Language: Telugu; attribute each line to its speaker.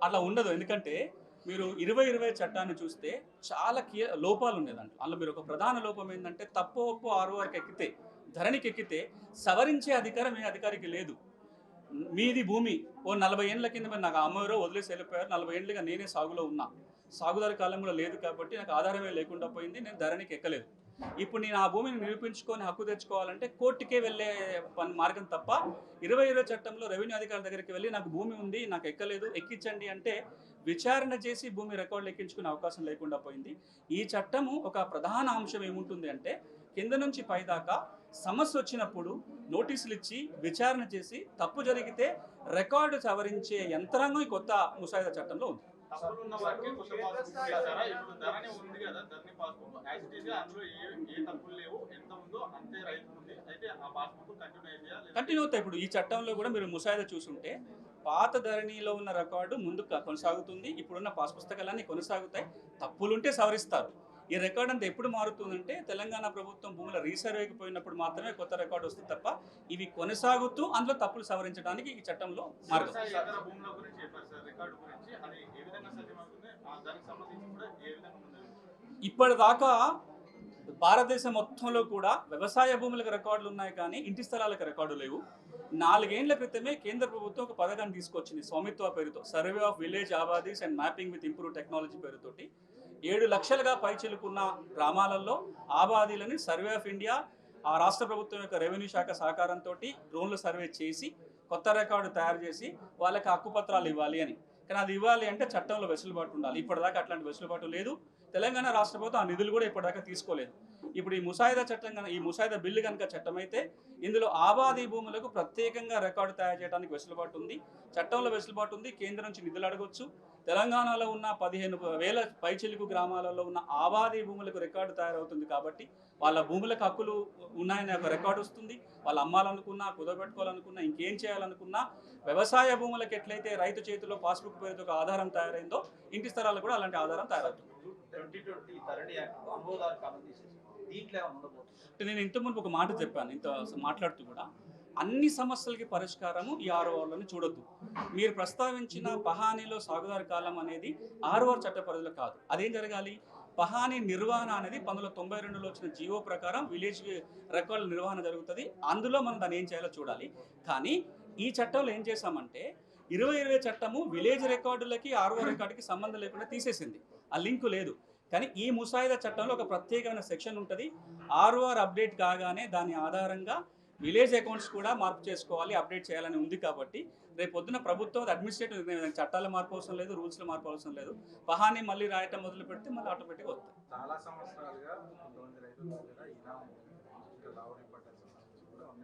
Speaker 1: అట్లా ఉండదు. ఎందుకంటే మీరు 2020 చట్టాన్ని చూస్తే చాలా లోపాలు ఉన్నాయి దాంట్లో. అందులో మీరు ఒక ప్రధాన లోపం ఏంటంటే తప్పు ఒప్పు 6 వరకు ఎక్కితే, ధరణికి ఎక్కితే సవరించే అధికారం ఏ అధికారికి లేదు. మీది భూమి ఓ 40 ఏళ్ల కింద మీరు నాకు అమ్మవారో వదిలేసి వెళ్ళిపోయారు. 40 ఏళ్ళుగా నేనే సాగులో ఉన్నా. సాగుదారి కాలం కూడా లేదు కాబట్టి నాకు ఆధారమే లేకుండా పోయింది. నేను ధరణికి ఎక్కలేదు. ఇప్పుడు నేను ఆ భూమిని నిరూపించుకొని హక్కు తెచ్చుకోవాలంటే కోర్టుకే వెళ్ళే మార్గం తప్ప 2020 చట్టంలో రెవెన్యూ అధికారుల దగ్గరికి వెళ్ళి నాకు భూమి ఉంది, నాకు ఎక్కలేదు, ఎక్కించండి అంటే విచారణ చేసి భూమి రికార్డులు ఎక్కించుకునే అవకాశం లేకుండా పోయింది. ఈ చట్టము ఒక ప్రధాన అంశం ఏముంటుంది అంటే కింద నుంచి పైదాకా సమస్య వచ్చినప్పుడు నోటీసులు ఇచ్చి విచారణ చేసి తప్పు జరిగితే రికార్డు సవరించే యంత్రాంగం ఈ కొత్త ముసాయిదా చట్టంలో ఉంది. కంటిన్యూ అవుతాయి. ఇప్పుడు ఈ చట్టంలో కూడా మీరు ముసాయిదా చూసుంటే పాత ధరణిలో ఉన్న రికార్డు ముందు కొనసాగుతుంది. ఇప్పుడున్న పాస్ పుస్తకాలన్నీ కొనసాగుతాయి. తప్పులుంటే సవరిస్తారు. ఈ రికార్డు అంతా ఎప్పుడు మారుతుందంటే తెలంగాణ ప్రభుత్వం భూముల రీసర్వేకి పోయినప్పుడు మాత్రమే కొత్త రికార్డు వస్తుంది తప్ప ఇవి కొనసాగుతూ అందులో తప్పులు సవరించడానికి ఈ చట్టంలో మార్గం. ఇప్పటిదాకా భారతదేశం మొత్తంలో కూడా వ్యవసాయ భూములకు రికార్డులు ఉన్నాయి కానీ ఇంటి స్థలాలకు రికార్డు లేవు. 4 ఏళ్ల క్రితమే కేంద్ర ప్రభుత్వం ఒక పథకాన్ని తీసుకొచ్చింది స్వామిత్వ పేరుతో, survey of village abadis and mapping with improve technology పేరుతోటి 7 లక్షలుగా పైచిలుకున్న గ్రామాలలో ఆబాదీలని సర్వే ఆఫ్ ఇండియా ఆ రాష్ట్ర ప్రభుత్వం యొక్క రెవెన్యూ శాఖ సహకారంతో డ్రోన్లు సర్వే చేసి కొత్త రికార్డు తయారు చేసి వాళ్ళకి హక్కుపత్రాలు ఇవ్వాలి అని. కానీ అది ఇవ్వాలి అంటే చట్టంలో వెసులుబాటు ఉండాలి. ఇప్పటిదాకా అట్లాంటి వెసులుబాటు లేదు. తెలంగాణ రాష్ట్ర ప్రభుత్వం ఆ నిధులు కూడా ఇప్పటిదాకా తీసుకోలేదు. ఇప్పుడు ఈ ముసాయిదా చట్టం ఈ ముసాయిదా బిల్లు కనుక చట్టమైతే ఇందులో ఆబాదీ భూములకు ప్రత్యేకంగా రికార్డు తయారు చేయడానికి వెసులుబాటు ఉంది. చట్టంలో వెసులుబాటు ఉంది. కేంద్రం నుంచి నిధులు అడగొచ్చు. తెలంగాణలో ఉన్న 15,000 పైచిలుకు గ్రామాలలో ఉన్న ఆబాదీ భూములకు రికార్డు తయారవుతుంది కాబట్టి వాళ్ళ భూములకు హక్కులు ఉన్నాయనే ఒక రికార్డు వస్తుంది. వాళ్ళు అమ్మాలనుకున్నా, కుదపెట్టుకోవాలనుకున్నా, ఇంకేం చేయాలనుకున్నా వ్యవసాయ భూములకు ఎట్లయితే రైతు చేతిలో పాస్బుక్ పేరుతో ఒక ఆధారం తయారైందో ఇంటి స్థలాలకు కూడా అలాంటి ఆధారం తయారవుతుంది. నేను ఇంత ముందు ఒక మాట చెప్పాను, ఇంత మాట్లాడుతూ కూడా అన్ని సమస్యలకి పరిష్కారము ఈ ఆర్ఓఆర్లను చూడొద్దు. మీరు ప్రస్తావించిన పహానీలో సాగుదారి కాలం అనేది ఆర్ఓఆర్ చట్ట పరిధిలో కాదు. అదేం జరగాలి? పహానీ నిర్వహణ అనేది 1992లో వచ్చిన జీవో ప్రకారం విలేజ్ రికార్డుల నిర్వహణ జరుగుతుంది. అందులో మనం దాన్ని ఏం చేయాలో చూడాలి. కానీ ఈ చట్టంలో ఏం చేశామంటే 2020 చట్టము విలేజ్ రికార్డులకి ఆర్ఓఆర్ రికార్డుకి సంబంధం లేకుండా తీసేసింది. ఆ లింకు లేదు. కానీ ఈ ముసాయిదా చట్టంలో ఒక ప్రత్యేకమైన సెక్షన్ ఉంటుంది. ఆర్ఓఆర్ అప్డేట్ కాగానే దాని ఆధారంగా విలేజ్ అకౌంట్స్ కూడా మార్పు చేసుకోవాలి, అప్డేట్ చేయాలని ఉంది. కాబట్టి రేపు పొద్దున ప్రభుత్వం అడ్మినిస్ట్రేటివ్ నిర్ణయం, చట్టాల మార్పు అవసరం లేదు, రూల్స్లో మార్పు అవసరం లేదు. పహానీ మళ్ళీ రాయటం మొదలు పెడితే మళ్ళీ ఆటోమేటిక్గా వస్తుంది.
Speaker 2: చాలా సంవత్సరాలుగా